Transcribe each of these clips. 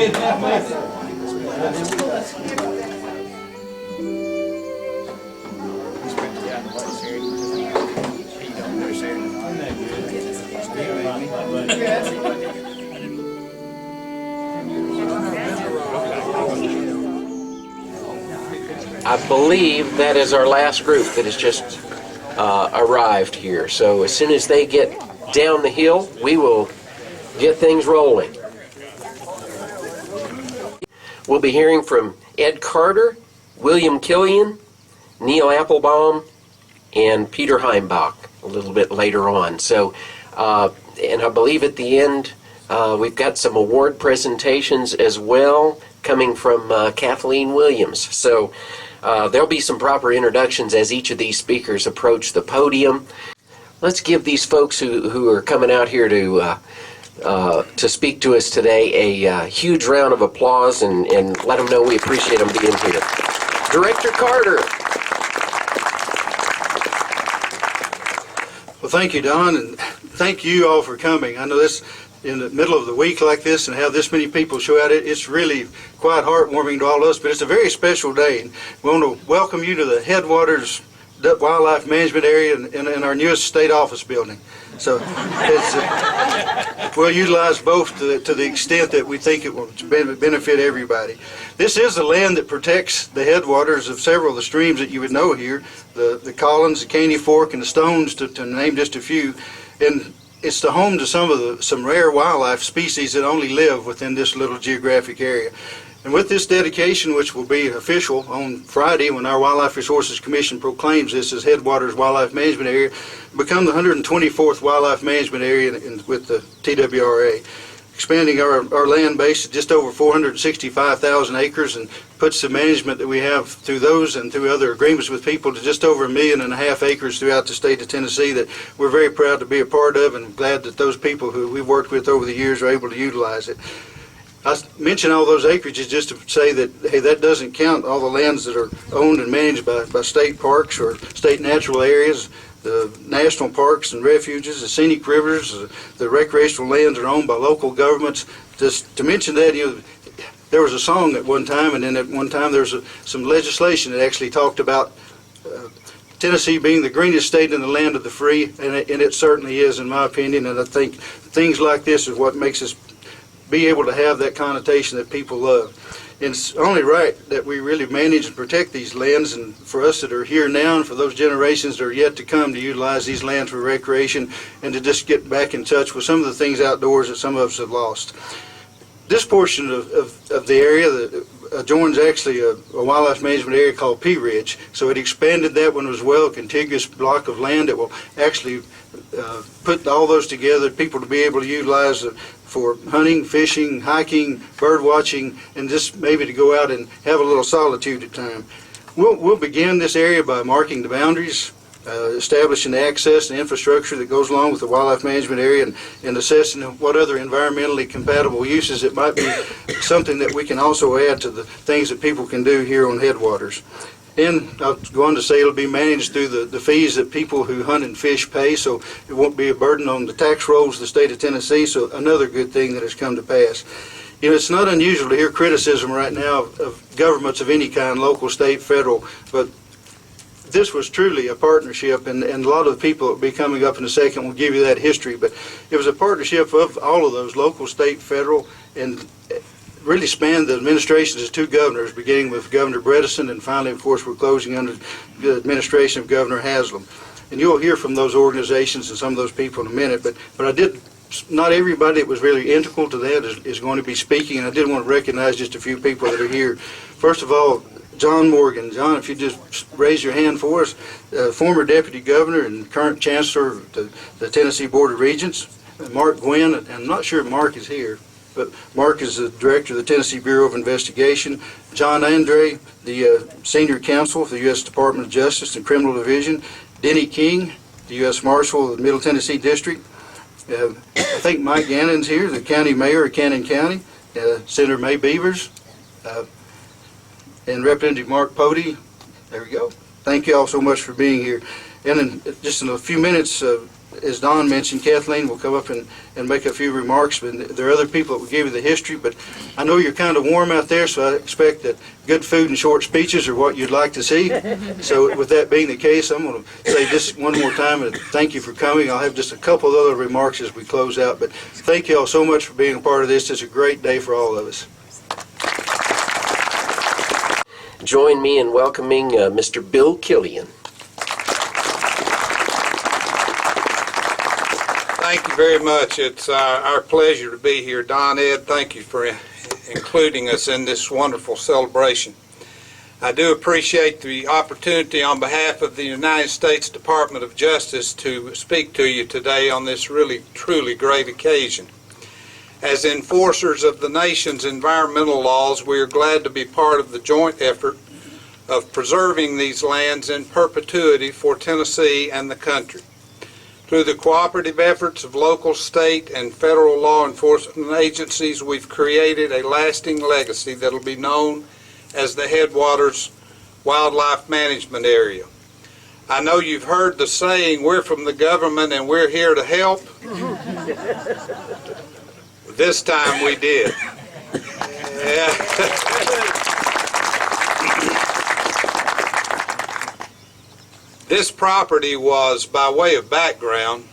I believe that is our last group that has just arrived here. So as soon as they get down the hill, we will get things rolling. We'll be hearing from Ed Carter, William Killian, Neil Applebaum, and Peter Heimbach a little bit later on. So, and I believe at the end we've got some award presentations as well coming from Kathleen Williams. So there'll be some proper introductions as each of these speakers approach the podium. Let's give these folks who are coming out here to speak to us today a huge round of applause and let them know we appreciate them being here. Director Carter. Well, thank you, Don, and thank you all for coming. I know this in the middle of the week like this and have this many people show out, it's really quite heartwarming to all of us, but it's a very special day. And we want to welcome you to the Headwaters Wildlife Management Area in our newest state office building. So we'll utilize both to the extent that we think it will benefit everybody. This is the land that protects the headwaters of several of the streams that you would know here, the Collins, the Caney Fork, and the Stones, to name just a few. And it's the home to some rare wildlife species that only live within this little geographic area. And with this dedication, which will be official on Friday when our Wildlife Resources Commission proclaims this as Headwaters Wildlife Management Area, become the 124th Wildlife Management Area with the TWRA, expanding our land base to just over 465,000 acres and puts the management that we have through those and through other agreements with people to just over 1.5 million acres throughout the state of Tennessee that we're very proud to be a part of, and glad that those people who we've worked with over the years are able to utilize it. I mention all those acreages just to say that, hey, that doesn't count all the lands that are owned and managed by state parks or state natural areas, the national parks and refuges, the scenic rivers, the recreational lands are owned by local governments. Just to mention that, there was a song at one time, and then at one time there was some legislation that actually talked about Tennessee being the greenest state in the land of the free, and it certainly is, in my opinion. And I think things like this is what makes us be able to have that connotation that people love. And it's only right that we really manage and protect these lands, and for us that are here now and for those generations that are yet to come to utilize these lands for recreation and to just get back in touch with some of the things outdoors that some of us have lost. This portion of the area that adjoins actually a wildlife management area called Pea Ridge, so it expanded that one as well, a contiguous block of land that will actually put all those together, people to be able to utilize for hunting, fishing, hiking, bird watching, and just maybe to go out and have a little solitude at time. We'll begin this area by marking the boundaries, establishing the access and infrastructure that goes along with the wildlife management area, and assessing what other environmentally compatible uses it might be something that we can also add to the things that people can do here on Headwaters. And I'll go on to say it'll be managed through the fees that people who hunt and fish pay, so it won't be a burden on the tax rolls of the state of Tennessee, so another good thing that has come to pass. It's not unusual to hear criticism right now of governments of any kind, local, state, federal, but this was truly a partnership, and a lot of the people that will be coming up in a second will give you that history, but it was a partnership of all of those, local, state, federal, and really spanned the administrations of two governors, beginning with Governor Bredesen, and finally, of course, we're closing under the administration of Governor Haslam. And you'll hear from those organizations and some of those people in a minute, but not everybody that was really integral to that is going to be speaking, and I did want to recognize just a few people that are here. First of all, John Morgan. John, if you just raise your hand for us, former Deputy Governor and current Chancellor of the Tennessee Board of Regents. Mark Gwynn, and I'm not sure if Mark is here, but Mark is the Director of the Tennessee Bureau of Investigation. John Andre, the Senior Counsel for the U.S. Department of Justice and Criminal Division. Denny King, the U.S. Marshal of the Middle Tennessee District. I think Mike Gannon's here, the County Mayor of Cannon County. Senator May Beavers. And Representative Mark Pody. There we go. Thank you all so much for being here. And just in a few minutes, as Don mentioned, Kathleen will come up and make a few remarks. But there are other people that will give you the history. But I know you're kind of warm out there, so I expect that good food and short speeches are what you'd like to see. So with that being the case, I'm going to say this one more time and thank you for coming. I'll have just a couple of other remarks as we close out. But thank you all so much for being a part of this. It's a great day for all of us. Join me in welcoming Mr. Bill Killian. Thank you very much. It's our pleasure to be here. Don, Ed, thank you for including us in this wonderful celebration. I do appreciate the opportunity on behalf of the United States Department of Justice to speak to you today on this really, truly great occasion. As enforcers of the nation's environmental laws, we are glad to be part of the joint effort of preserving these lands in perpetuity for Tennessee and the country. Through the cooperative efforts of local, state, and federal law enforcement agencies, we've created a lasting legacy that will be known as the Headwaters Wildlife Management Area. I know you've heard the saying, we're from the government and we're here to help. This time we did. Yeah. This property was, by way of background,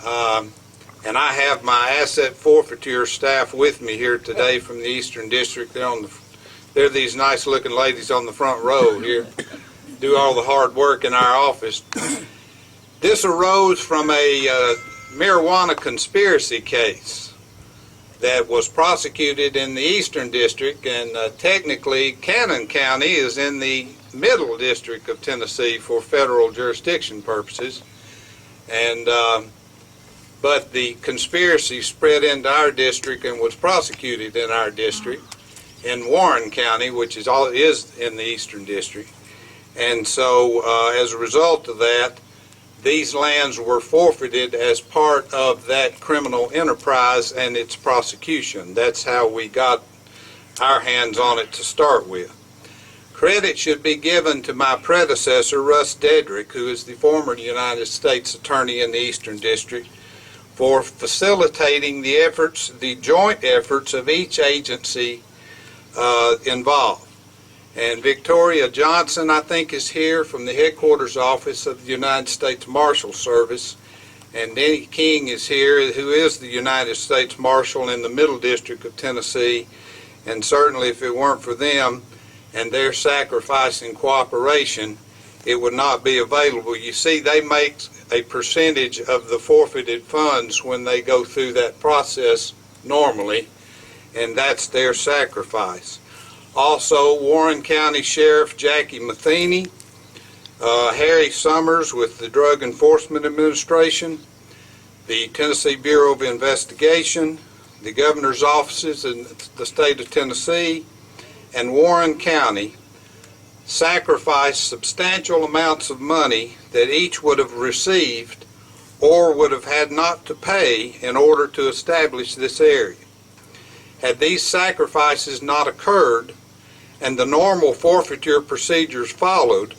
and I have my asset forfeiture staff with me here today from the Eastern District. They're these nice looking ladies on the front row here, do all the hard work in our office. This arose from a marijuana conspiracy case that was prosecuted in the Eastern District, and technically Cannon County is in the Middle District of Tennessee for federal jurisdiction purposes, and but the conspiracy spread into our district and was prosecuted in our district in Warren County, which is in the Eastern District. And so as a result of that, these lands were forfeited as part of that criminal enterprise and its prosecution. That's how we got our hands on it to start with. Credit should be given to my predecessor, Russ Dedrick, who is the former United States Attorney in the Eastern District, for facilitating the joint efforts of each agency involved. And Victoria Johnson, I think, is here from the headquarters office of the United States Marshal Service. And Denny King is here, who is the United States Marshal in the Middle District of Tennessee. And certainly if it weren't for them and their sacrifice and cooperation, it would not be available. You see, they make a percentage of the forfeited funds when they go through that process normally, and that's their sacrifice. Also, Warren County Sheriff Jackie Matheny, Harry Summers with the Drug Enforcement Administration, the Tennessee Bureau of Investigation, the Governor's offices in the state of Tennessee, and Warren County sacrificed substantial amounts of money that each would have received or would have had not to pay in order to establish this area. Had these sacrifices not occurred and the normal forfeiture procedures followed,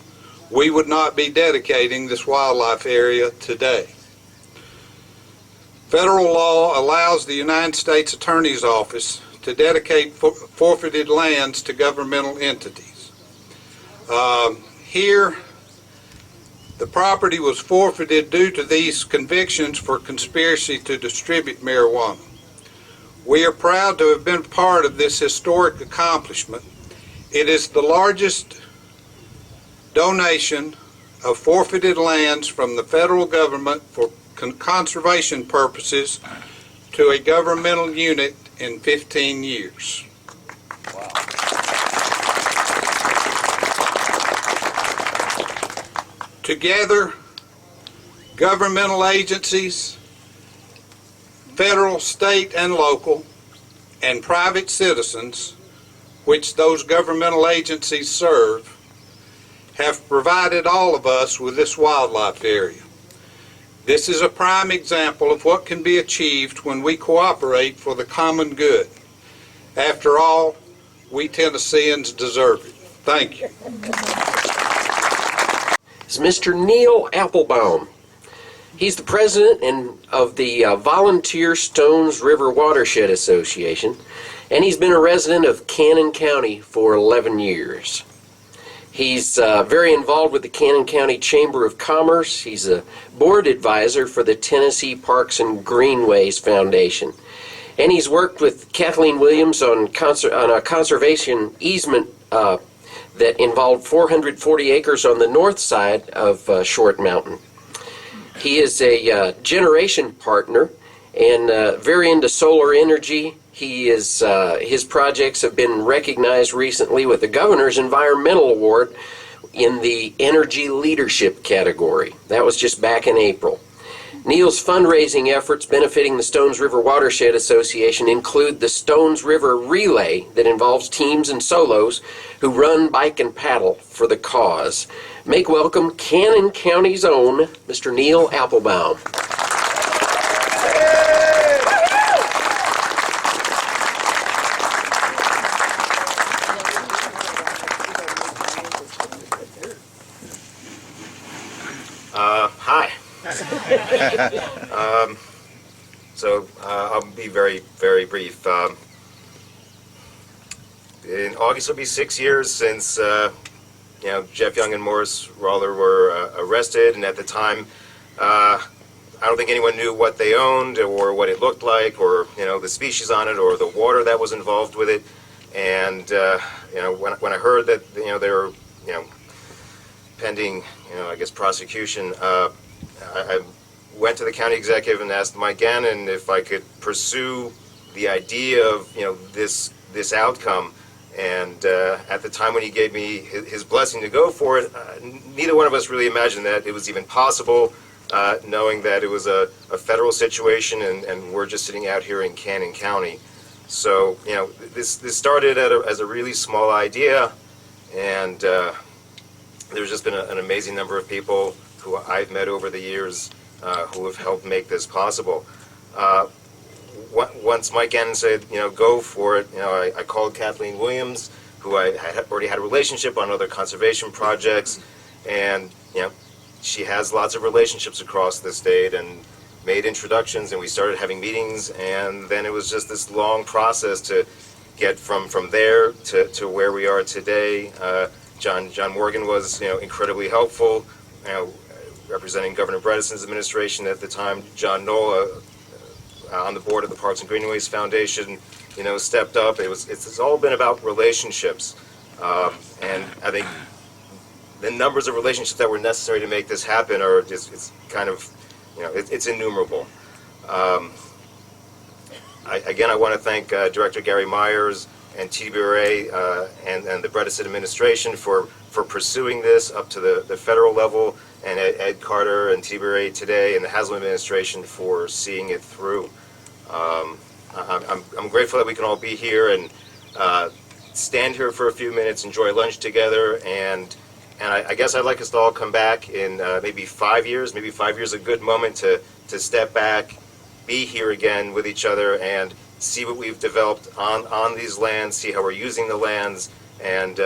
we would not be dedicating this wildlife area today. Federal law allows the United States Attorney's Office to dedicate forfeited lands to governmental entities. Here, the property was forfeited due to these convictions for conspiracy to distribute marijuana. We are proud to have been part of this historic accomplishment. It is the largest donation of forfeited lands from the federal government for conservation purposes to a governmental unit in 15 years. Wow. Together, governmental agencies, federal, state, and local, and private citizens, which those governmental agencies serve, have provided all of us with this wildlife area. This is a prime example of what can be achieved when we cooperate for the common good. After all, we Tennesseans deserve it. Thank you. Is Mr. Neil Applebaum. He's the president of the Volunteer Stones River Watershed Association, and he's been a resident of Cannon County for 11 years. He's very involved with the Cannon County Chamber of Commerce. He's a board advisor for the Tennessee Parks and Greenways Foundation. And he's worked with Kathleen Williams on a conservation easement that involved 440 acres on the north side of Short Mountain. He is a generation partner and very into solar energy. His projects have been recognized recently with the Governor's Environmental Award in the Energy Leadership category. That was just back in April. Neil's fundraising efforts benefiting the Stones River Watershed Association include the Stones River Relay that involves teams and solos who run, bike, and paddle for the cause. Make welcome Cannon County's own Mr. Neil Applebaum. Hi. I'll be very, very brief. In August will be 6 years since Jeff Young and Morris Rawler were arrested, and at the time, I don't think anyone knew what they owned or what it looked like, or the species on it, or the water that was involved with it. And when I heard that they were pending I guess prosecution, I went to the county executive and asked Mike Gannon if I could pursue the idea of this outcome. And at the time when he gave me his blessing to go for it, neither one of us really imagined that it was even possible, knowing that it was a federal situation and we're just sitting out here in Cannon County. So this started as a really small idea, and there's just been an amazing number of people who I've met over the years who have helped make this possible. Once Mike Gannon said, go for it, I called Kathleen Williams, who I had already had a relationship on other conservation projects, and she has lots of relationships across the state, and made introductions, and we started having meetings, and then it was just this long process to get from there to where we are today. John Morgan was incredibly helpful, representing Governor Bredesen's administration at the time. John Knoll, on the board of the Parks and Greenways Foundation, stepped up. It's all been about relationships, and I think the numbers of relationships that were necessary to make this happen are just it's innumerable. I want to thank Director Gary Myers and TBRA and the Bredesen administration for pursuing this up to the federal level, and Ed Carter and TBRA today and the Haslam administration for seeing it through. I'm grateful that we can all be here and stand here for a few minutes, enjoy lunch together, and I guess I'd like us to all come back in maybe 5 years. Maybe 5 years is a good moment to step back, be here again with each other, and see what we've developed on these lands, see how we're using the lands, and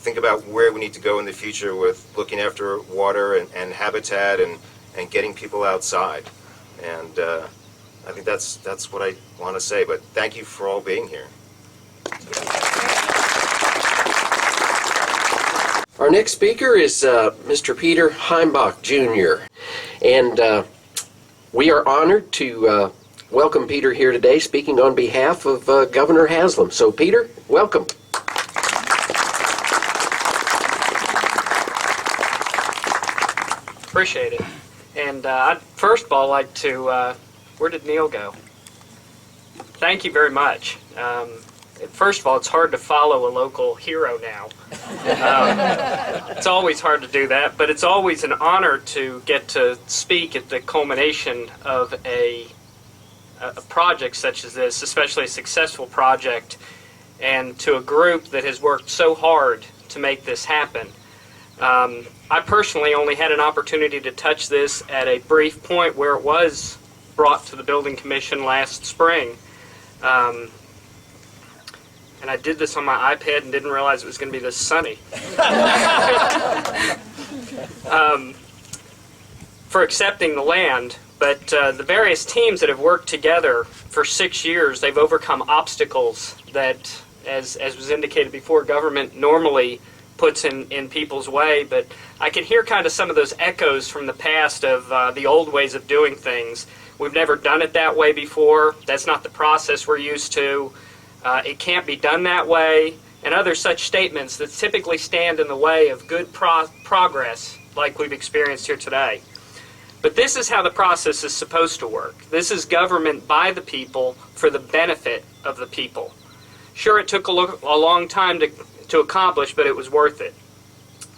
think about where we need to go in the future with looking after water and habitat and getting people outside. And I think that's what I want to say. But thank you for all being here. Our next speaker is Mr. Peter Heimbach, Jr. And we are honored to welcome Peter here today, speaking on behalf of Governor Haslam. So, Peter, welcome. Appreciate it. And I'd first of all like to, where did Neil go? Thank you very much. First of all, it's hard to follow a local hero now. It's always hard to do that, but it's always an honor to get to speak at the culmination of a project such as this, especially a successful project, and to a group that has worked so hard to make this happen. I personally only had an opportunity to touch this at a brief point where it was brought to the Building Commission last spring. And I did this on my iPad and didn't realize it was going to be this sunny. for accepting the land, but the various teams that have worked together for 6 years, they've overcome obstacles that, as was indicated before, government normally puts in people's way. But I can hear kind of some of those echoes from the past of the old ways of doing things. We've never done it that way before. That's not the process we're used to. It can't be done that way, and other such statements that typically stand in the way of good progress like we've experienced here today. But this is how the process is supposed to work. This is government by the people for the benefit of the people. Sure, it took a long time to accomplish, but it was worth it.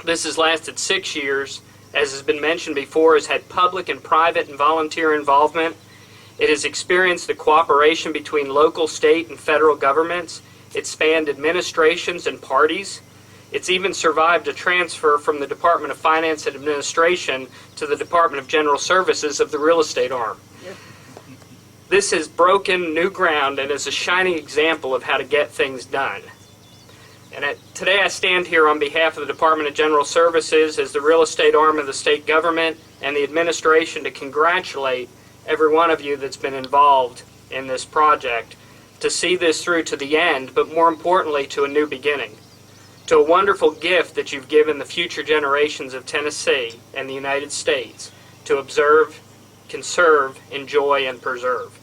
This has lasted 6 years. As has been mentioned before, has had public and private and volunteer involvement. It has experienced the cooperation between local, state, and federal governments. It spanned administrations and parties. It's even survived a transfer from the Department of Finance and Administration to the Department of General Services of the real estate arm. This has broken new ground and is a shining example of how to get things done. And today I stand here on behalf of the Department of General Services as the real estate arm of the state government and the administration to congratulate every one of you that's been involved in this project to see this through to the end, but more importantly to a new beginning, to a wonderful gift that you've given the future generations of Tennessee and the United States to observe, conserve, enjoy, and preserve.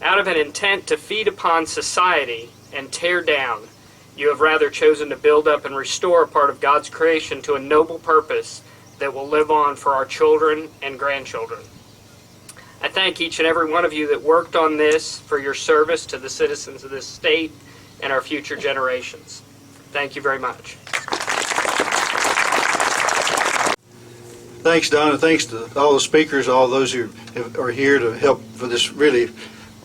Out of an intent to feed upon society and tear down, you have rather chosen to build up and restore a part of God's creation to a noble purpose that will live on for our children and grandchildren. I thank each and every one of you that worked on this for your service to the citizens of this state and our future generations. Thank you very much. Thanks, Don, and thanks to all the speakers, all those who are here to help for this really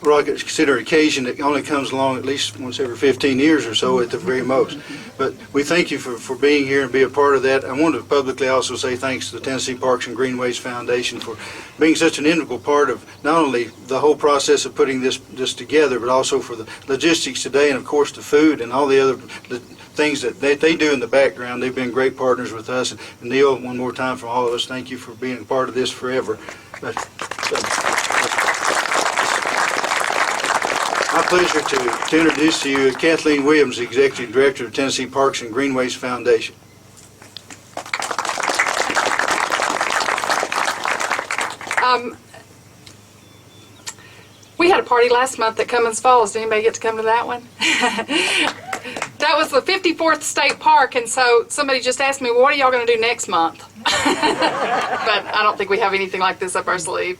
what I consider occasion that only comes along at least once every 15 years or so at the very most. But we thank you for being here and be a part of that. I want to publicly also say thanks to the Tennessee Parks and Greenways Foundation for being such an integral part of not only the whole process of putting this together, but also for the logistics today and, of course, the food and all the other things that they do in the background. They've been great partners with us. And Neil, one more time from all of us, thank you for being a part of this forever. My pleasure to introduce to you Kathleen Williams, the Executive Director of Tennessee Parks and Greenways Foundation. We had a party last month at Cummins Falls. Did anybody get to come to that one? That was the 54th State Park, and so somebody just asked me, well, what are y'all going to do next month? But I don't think we have anything like this up our sleeve.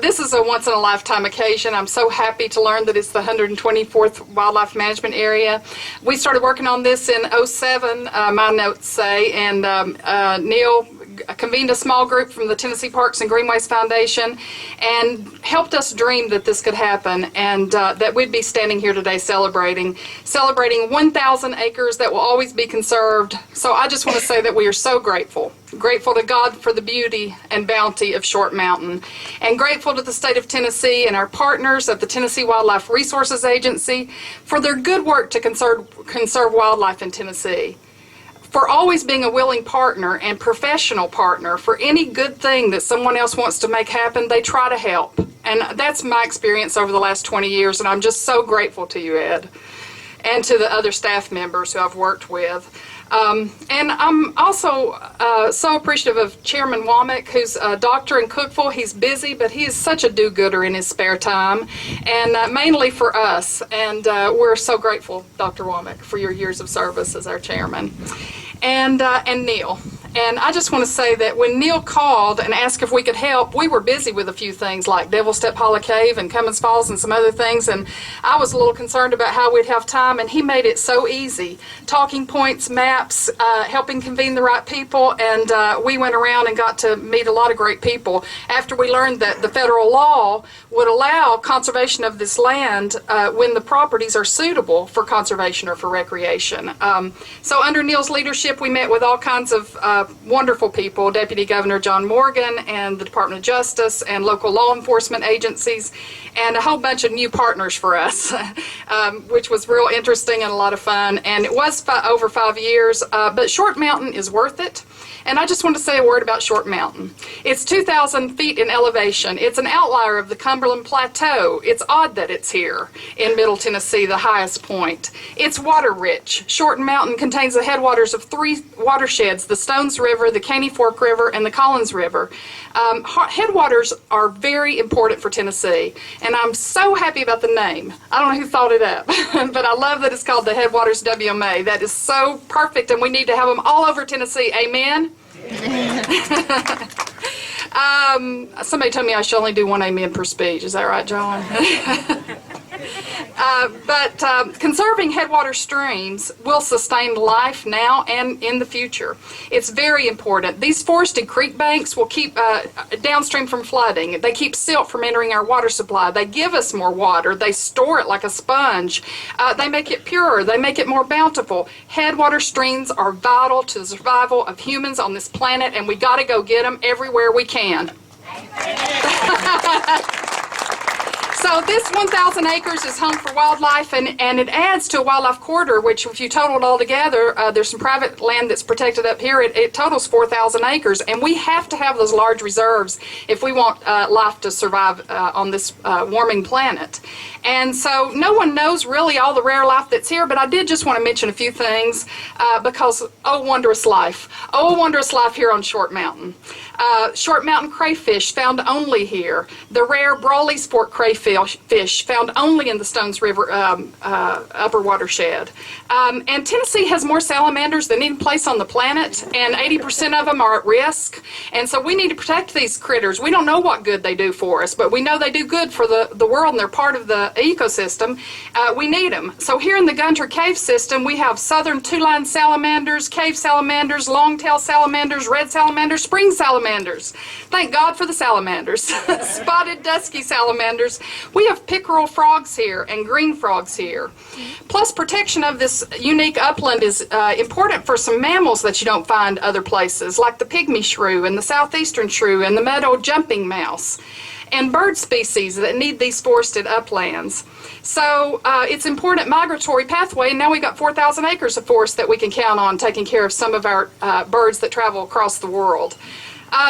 This is a once-in-a-lifetime occasion. I'm so happy to learn that it's the 124th Wildlife Management Area. We started working on this in '07, my notes say, and Neil convened a small group from the Tennessee Parks and Greenways Foundation and helped us dream that this could happen, and that we'd be standing here today celebrating 1,000 acres that will always be conserved. So I just want to say that we are so grateful to God for the beauty and bounty of Short Mountain, and grateful to the state of Tennessee and our partners at the Tennessee Wildlife Resources Agency for their good work to conserve wildlife in Tennessee, for always being a willing partner and professional partner. For any good thing that someone else wants to make happen, they try to help. And that's my experience over the last 20 years, and I'm just so grateful to you, Ed, and to the other staff members who I've worked with. And I'm also so appreciative of Chairman Womack, who's a doctor in Cookeville. He's busy, but he is such a do-gooder in his spare time, and mainly for us. And we're so grateful, Dr. Womack, for your years of service as our chairman. And Neil. And I just want to say that when Neil called and asked if we could help, we were busy with a few things like Devil's Step Hollow Cave and Cummins Falls and some other things, and I was a little concerned about how we'd have time, and he made it so easy. Talking points, maps, helping convene the right people, and we went around and got to meet a lot of great people after we learned that the federal law would allow conservation of this land when the properties are suitable for conservation or for recreation. So under Neil's leadership, we met with all kinds of wonderful people, Deputy Governor John Morgan and the Department of Justice and local law enforcement agencies, and a whole bunch of new partners for us, which was real interesting and a lot of fun. And it was over 5 years, but Short Mountain is worth it. And I just want to say a word about Short Mountain. It's 2,000 feet in elevation. It's an outlier of the Cumberland Plateau. It's odd that it's here in Middle Tennessee, the highest point. It's water rich. Short Mountain contains the headwaters of 3 watersheds, the Stones River, the Caney Fork River, and the Collins River. Headwaters are very important for Tennessee, and I'm so happy about the name. I don't know who thought it up, but I love that it's called the Headwaters WMA. That is so perfect, and we need to have them all over Tennessee. Amen? Somebody told me I should only do 1 amen per speech. Is that right, John? But conserving headwater streams will sustain life now and in the future. It's very important. These forested creek banks will keep downstream from flooding. They keep silt from entering our water supply. They give us more water. They store it like a sponge. They make it purer. They make it more bountiful. Headwater streams are vital to the survival of humans on this planet, and we got to go get them everywhere we can. So this 1,000 acres is home for wildlife, and it adds to a wildlife corridor, which if you total it all together, there's some private land that's protected up here. It totals 4,000 acres, and we have to have those large reserves if we want life to survive on this warming planet. And so no one knows really all the rare life that's here, but I did just want to mention a few things because, oh, wondrous life. Oh, wondrous life here on Short Mountain. Short Mountain crayfish found only here. The rare Brawley's Fork crayfish found only in the Stones River upper watershed. And Tennessee has more salamanders than any place on the planet, and 80% of them are at risk. And so we need to protect these critters. We don't know what good they do for us, but we know they do good for the world, and they're part of the ecosystem. We need them. So here in the Gunter Cave system, we have southern two-line salamanders, cave salamanders, long-tail salamanders, red salamanders, spring salamanders. Thank God for the salamanders. Spotted dusky salamanders. We have pickerel frogs here and green frogs here. Plus, protection of this unique upland is important for some mammals that you don't find other places, like the pygmy shrew and the southeastern shrew and the meadow jumping mouse, and bird species that need these forested uplands. So it's important migratory pathway, and now we've got 4,000 acres of forest that we can count on taking care of some of our birds that travel across the world.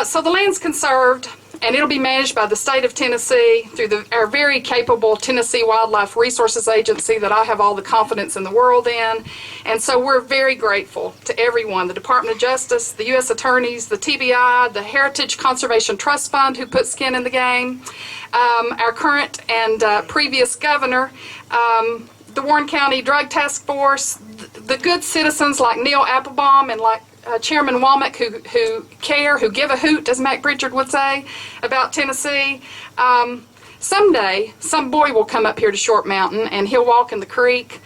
So the land's conserved, and it'll be managed by the state of Tennessee through our very capable Tennessee Wildlife Resources Agency that I have all the confidence in the world in. And so we're very grateful to everyone, the Department of Justice, the U.S. attorneys, the TBI, the Heritage Conservation Trust Fund who put skin in the game, our current and previous governor, the Warren County Drug Task Force, the good citizens like Neil Applebaum and like Chairman Womack who care, who give a hoot, as Mac Pritchard would say, about Tennessee. Someday, some boy will come up here to Short Mountain, and he'll walk in the creek.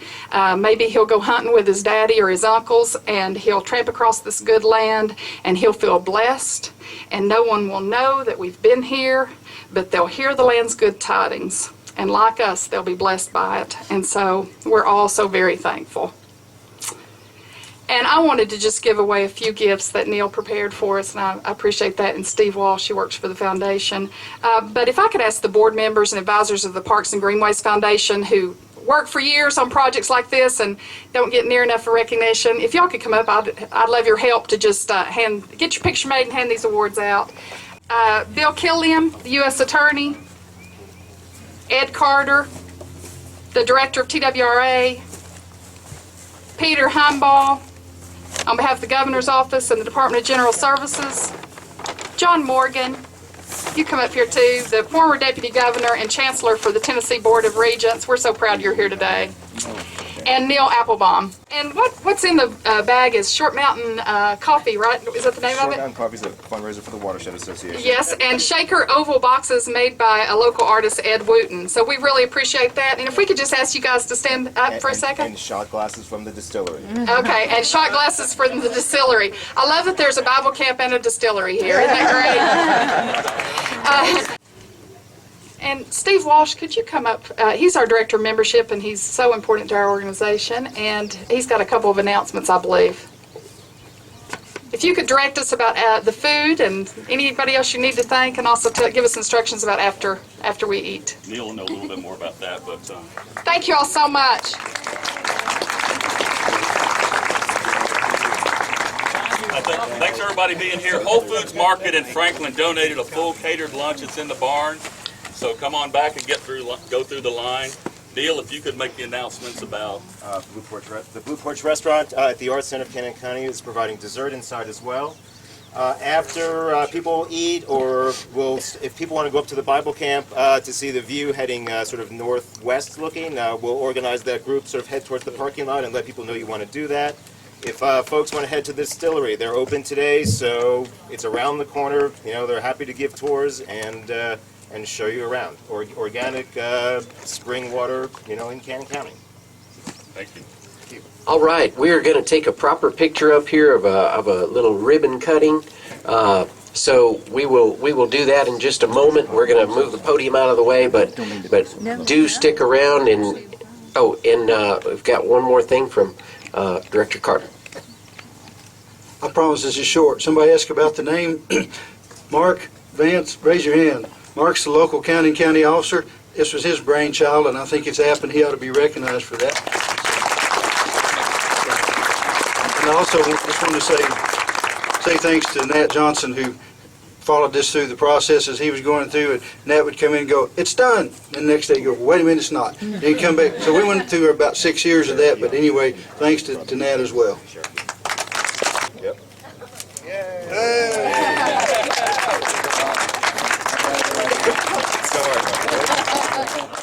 Maybe he'll go hunting with his daddy or his uncles, and he'll tramp across this good land, and he'll feel blessed. And no one will know that we've been here, but they'll hear the land's good tidings. And like us, they'll be blessed by it. And so we're all so very thankful. And I wanted to just give away a few gifts that Neil prepared for us, and I appreciate that, and Steve Walsh, who works for the foundation. But if I could ask the board members and advisors of the Parks and Greenways Foundation who work for years on projects like this and don't get near enough for recognition, if y'all could come up, I'd love your help to just get your picture made and hand these awards out. Bill Killiam, the U.S. Attorney, Ed Carter, the Director of TWRA, Peter Heimball, on behalf of the Governor's Office and the Department of General Services, John Morgan, you come up here too, the former Deputy Governor and Chancellor for the Tennessee Board of Regents. We're so proud you're here today. And Neil Applebaum. And what's in the bag is Short Mountain Coffee, right? Is that the name of it? Short Mountain Coffee is a fundraiser for the Watershed Association. Yes, and shaker oval boxes made by a local artist, Ed Wooten. So we really appreciate that. And if we could just ask you guys to stand up for a second. And shot glasses from the distillery. Okay, and shot glasses from the distillery. I love that there's a Bible camp and a distillery here. Isn't that great? And Steve Walsh, could you come up? He's our Director of Membership, and he's so important to our organization, and he's got a couple of announcements, I believe. If you could direct us about the food and anybody else you need to thank, and also give us instructions about after we eat. Neil will know a little bit more about that, but... Thank you all so much. Thanks for everybody being here. Whole Foods Market in Franklin donated a full catered lunch. It's in the barn. So come on back and go through the line. Neil, if you could make the announcements about The Blue Porch Restaurant at the Arts Center of Cannon County is providing dessert inside as well. After people eat, or if people want to go up to the Bible camp to see the view heading sort of northwest looking, we'll organize that group, sort of head towards the parking lot and let people know you want to do that. If folks want to head to the distillery, they're open today, so it's around the corner. You know, they're happy to give tours and show you around. Organic spring water, you know, in Cannon County. thank you. All right, we are going to take a proper picture up here of a little ribbon cutting. So we will do that in just a moment. We're going to move the podium out of the way, but do stick around. And we've got one more thing from Director Carter. I promise this is short. Somebody asked about the name. Mark Vance, raise your hand. Mark's the local Cannon County officer. This was his brainchild, and I think it's happened. He ought to be recognized for that. And I also just want to say thanks to Nat Johnson, who followed this through the process as he was going through it. Nat would come in and go, "It's done." And the next day he'd go, "Wait a minute, it's not." And he'd come back. So we went through about 6 years of that, but anyway, thanks to Nat as well. Yep. So hard.